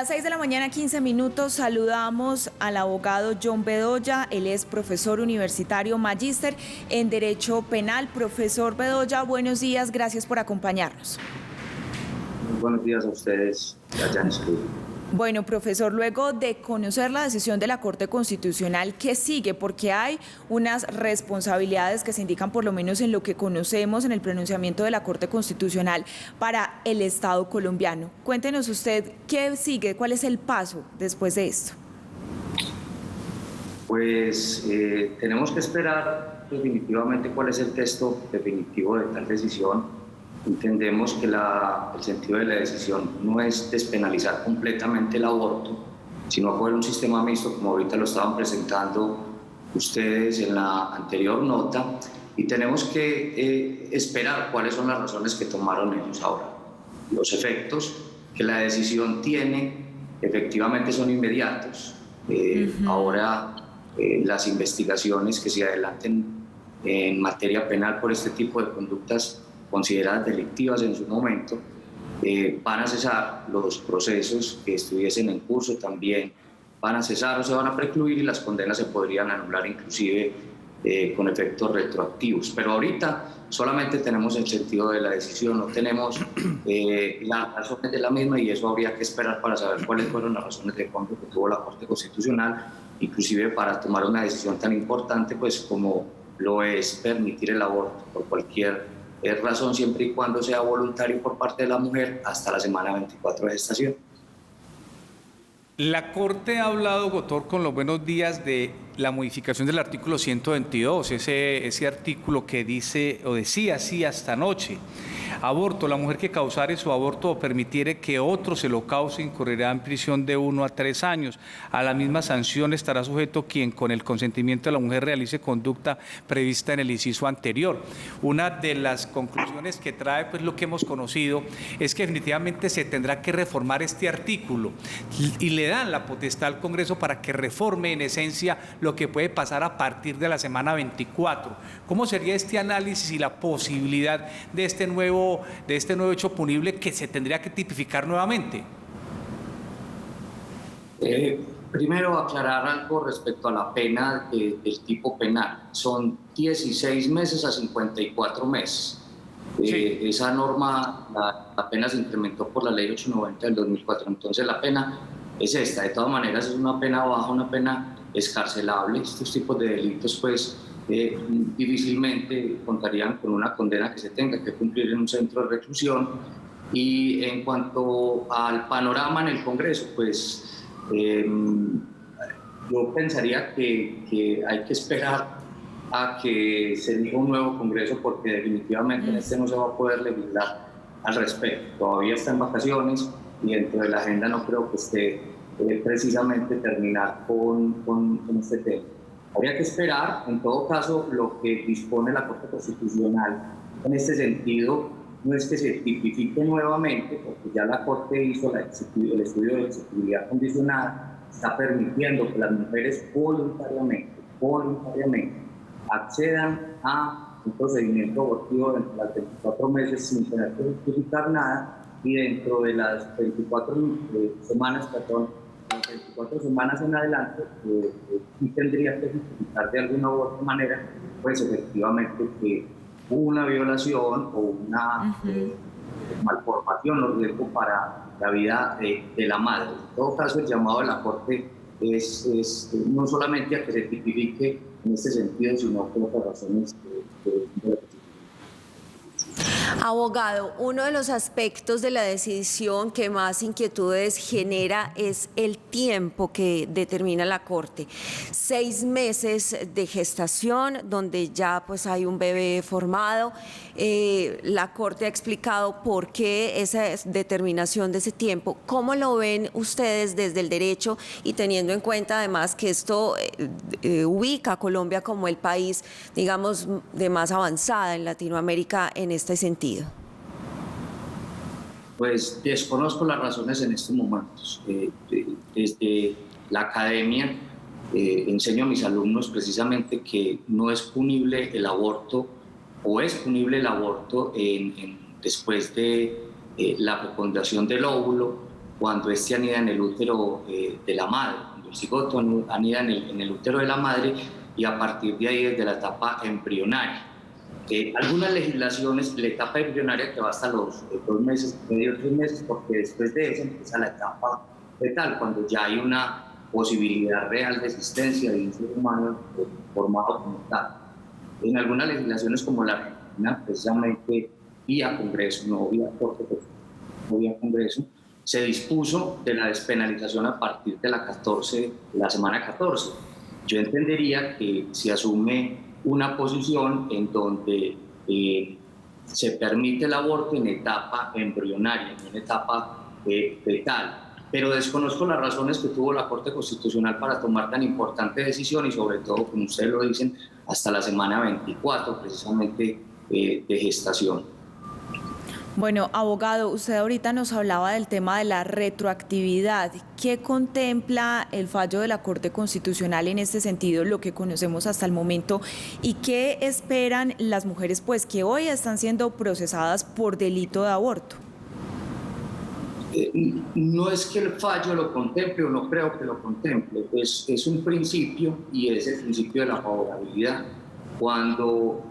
las 6 de la mañana, 15 minutos, saludamos al abogado John Bedoya. Él es profesor universitario, magíster en Derecho Penal. Profesor Bedoya, buenos días, gracias por acompañarnos. Muy buenos días a ustedes allá en estudio. Bueno, profesor, luego de conocer la decisión de la Corte Constitucional, ¿qué sigue? Porque hay unas responsabilidades que se indican, por lo menos en lo que conocemos en el pronunciamiento de la Corte Constitucional, para el Estado colombiano. Cuéntenos usted, ¿qué sigue? ¿Cuál es el paso después de esto? Pues tenemos que esperar definitivamente cuál es el texto definitivo de tal decisión. Entendemos que el sentido de la decisión no es despenalizar completamente el aborto, sino poner un sistema mixto, como ahorita lo estaban presentando ustedes en la anterior nota, y tenemos que esperar cuáles son las razones que tomaron ellos ahora. Los efectos que la decisión tiene efectivamente son inmediatos. Ahora las investigaciones que se adelanten en materia penal por este tipo de conductas consideradas delictivas en su momento, van a cesar. Los procesos que estuviesen en curso también van a cesar o se van a precluir, y las condenas se podrían anular inclusive con efectos retroactivos. Pero ahorita solamente tenemos el sentido de la decisión, no tenemos las razones de la misma, y eso habría que esperar para saber cuáles fueron las razones de fondo que tuvo la Corte Constitucional, inclusive para tomar una decisión tan importante pues como lo es permitir el aborto por cualquier razón, siempre y cuando sea voluntario por parte de la mujer hasta la semana 24 de gestación. La Corte ha hablado, doctor, con los buenos días, de la modificación del artículo 122, ese artículo que dice o decía así hasta anoche: aborto, la mujer que causare su aborto o permitiere que otro se lo cause incurrirá en prisión de 1 a 3 años. A la misma sanción estará sujeto quien con el consentimiento de la mujer realice conducta prevista en el inciso anterior. Una de las conclusiones que trae pues lo que hemos conocido es que definitivamente se tendrá que reformar este artículo, y le dan la potestad al Congreso para que reforme en esencia lo que puede pasar a partir de la semana 24. ¿Cómo sería este análisis y la posibilidad de este nuevo hecho punible que se tendría que tipificar nuevamente? Primero, aclarar algo respecto a la pena del tipo penal. Son 16 meses a 54 meses. Sí. Esa norma, la pena se incrementó por la ley 890 del 2004. Entonces la pena es esta. De todas maneras es una pena baja, una pena escarcelable. Estos tipos de delitos pues difícilmente contarían con una condena que se tenga que cumplir en un centro de reclusión. Y en cuanto al panorama en el Congreso, pues yo pensaría que hay que esperar a que se elija un nuevo Congreso, porque definitivamente en este no se va a poder legislar al respecto. Todavía está en vacaciones y dentro de la agenda no creo que esté precisamente terminar con este tema. Habría que esperar. En todo caso, lo que dispone la Corte Constitucional en este sentido no es que se tipifique nuevamente, porque ya la Corte hizo el estudio de exigibilidad condicionada, está permitiendo que las mujeres voluntariamente accedan a un procedimiento abortivo dentro de las 24 meses sin tener que justificar nada, y dentro de las 24 semanas en adelante, sí tendría que justificar de alguna u otra manera, pues efectivamente que hubo una violación o una malformación o riesgo para la vida de la madre. En todo caso, el llamado de la Corte es no solamente a que se tipifique en este sentido, sino por otras razones de la Constitución. Abogado, uno de los aspectos de la decisión que más inquietudes genera es el tiempo que determina la Corte. 6 meses de gestación, donde ya pues hay un bebé formado. La Corte ha explicado por qué esa determinación de ese tiempo. ¿Cómo lo ven ustedes desde el derecho, y teniendo en cuenta además que esto ubica a Colombia como el país, digamos, de más avanzada en Latinoamérica en este sentido? Pues desconozco las razones en estos momentos. Desde la academia enseño a mis alumnos precisamente que no es punible el aborto, o es punible el aborto después de la fecundación del óvulo, cuando este anida en el útero de la madre, cuando el cigoto anida en el útero de la madre, y a partir de ahí desde la etapa embrionaria. Algunas legislaciones, la etapa embrionaria que va hasta los 2 meses, medio 3 meses, porque después de eso empieza la etapa fetal, cuando ya hay una posibilidad real de existencia de un ser humano formado como tal. En algunas legislaciones como la Argentina, precisamente vía Congreso, no vía Corte, no vía Congreso, se dispuso de la despenalización a partir de la semana 14. Yo entendería que se asume una posición en donde se permite el aborto en etapa embrionaria, en etapa fetal, pero desconozco las razones que tuvo la Corte Constitucional para tomar tan importante decisión y sobre todo, como ustedes lo dicen, hasta la semana 24 precisamente de gestación. Bueno, abogado, usted ahorita nos hablaba del tema de la retroactividad. ¿Qué contempla el fallo de la Corte Constitucional en este sentido, lo que conocemos hasta el momento? ¿Y qué esperan las mujeres pues, que hoy están siendo procesadas por delito de aborto? No es que el fallo lo contemple o no creo que lo contemple, es un principio y es el principio de la favorabilidad. Cuando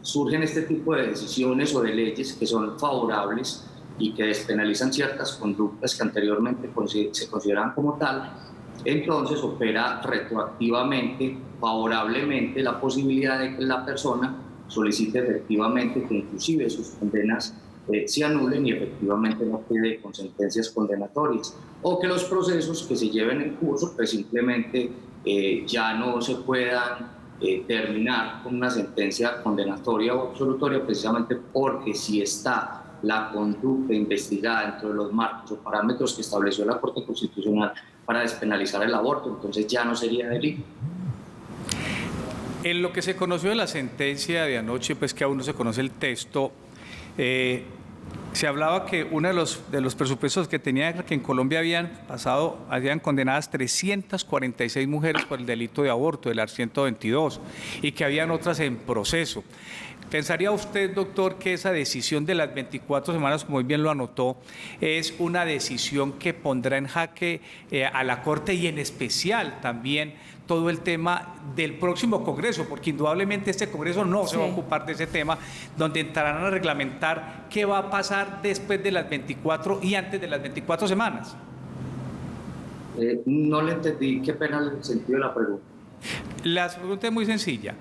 surgen este tipo de decisiones o de leyes que son favorables y que despenalizan ciertas conductas que anteriormente se consideran como tal, entonces opera retroactivamente, favorablemente, la posibilidad de que la persona solicite efectivamente que inclusive sus condenas se anulen y efectivamente no quede con sentencias condenatorias, o que los procesos que se lleven en curso pues simplemente ya no se puedan terminar con una sentencia condenatoria o absolutoria, precisamente porque si está la conducta investigada dentro de los marcos o parámetros que estableció la Corte Constitucional para despenalizar el aborto, entonces ya no sería delito. En lo que se conoció de la sentencia de anoche, pues que aún no se conoce el texto, se hablaba que uno de los presupuestos que tenía era que en Colombia habían condenadas 346 mujeres por el delito de aborto, del art. 122, y que habían otras en proceso. ¿Pensaría usted, doctor, que esa decisión de las 24 semanas, como muy bien lo anotó, es una decisión que pondrá en jaque a la Corte y en especial también todo el tema del próximo Congreso? Porque indudablemente este Congreso no se va a ocupar de ese tema, donde entrarán a reglamentar qué va a pasar después de las 24 y antes de las 24 semanas. No le entendí, qué pena el sentido de la pregunta. La pregunta es muy sencilla.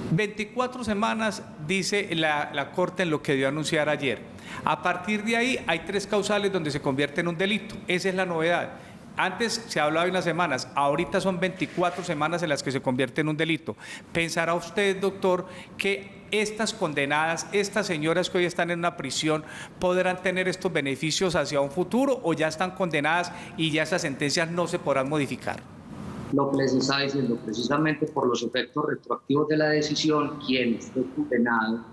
24 semanas, dice la Corte en lo que dio a anunciar ayer. A partir de ahí hay 3 causales donde se convierte en un delito. Esa es la novedad. Antes se hablaba de unas semanas, ahorita son 24 semanas en las que se convierte en un delito. ¿Pensará usted, doctor, que estas condenadas, estas señoras que hoy están en una prisión, podrán tener estos beneficios hacia un futuro o ya están condenadas y ya esas sentencias no se podrán modificar? Lo que les está diciendo, precisamente por los efectos retroactivos de la decisión, quien esté condenado,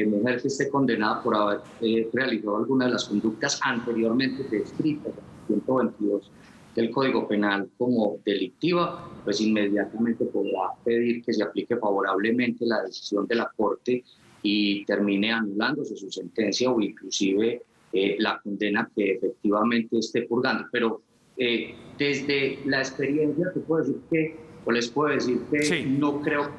mujer que esté condenada por haber realizado alguna de las conductas anteriormente descritas en el 122 del Código Penal como delictiva, pues inmediatamente podrá pedir que se aplique favorablemente la decisión de la Corte y termine anulándose su sentencia o inclusive la condena que efectivamente esté purgando. Pero desde la experiencia les puedo decir que sí, no creo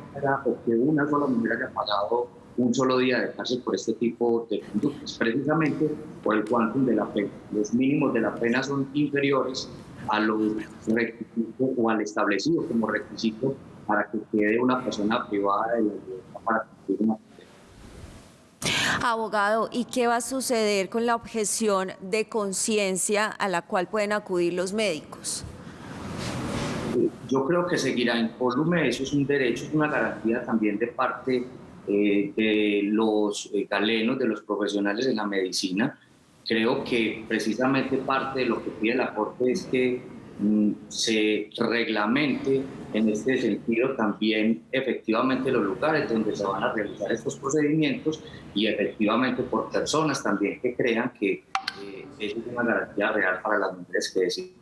que una sola mujer haya pagado un solo día de cárcel por este tipo de conductas, precisamente por el quantum de la pena. Los mínimos de la pena son inferiores a los requisitos o al establecido como requisito para que quede una persona privada de la libertad para cumplir una condena. Abogado, ¿y qué va a suceder con la objeción de conciencia a la cual pueden acudir los médicos? Yo creo que seguirá incólume, eso es un derecho, es una garantía también de parte de los galenos, de los profesionales en la medicina. Creo que precisamente parte de lo que pide la Corte es que se reglamente en este sentido también efectivamente los lugares donde se van a realizar estos procedimientos y efectivamente por personas también que crean que eso es una garantía real para las mujeres que deciden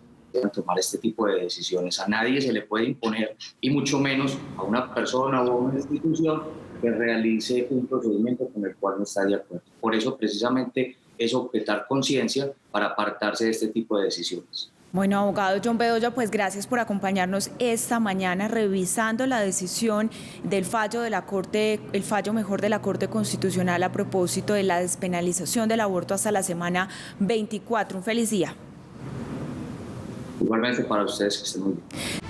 tomar este tipo de decisiones. A nadie se le puede imponer, y mucho menos a una persona o a una institución que realice un procedimiento con el cual no está de acuerdo. Por eso precisamente es objetar conciencia para apartarse de este tipo de decisiones. Bueno, abogado John Bedoya, pues gracias por acompañarnos esta mañana revisando la decisión del fallo de la Corte, el fallo mejor de la Corte Constitucional a propósito de la despenalización del aborto hasta la semana 24. Un feliz día. Igualmente para ustedes, que estén muy bien.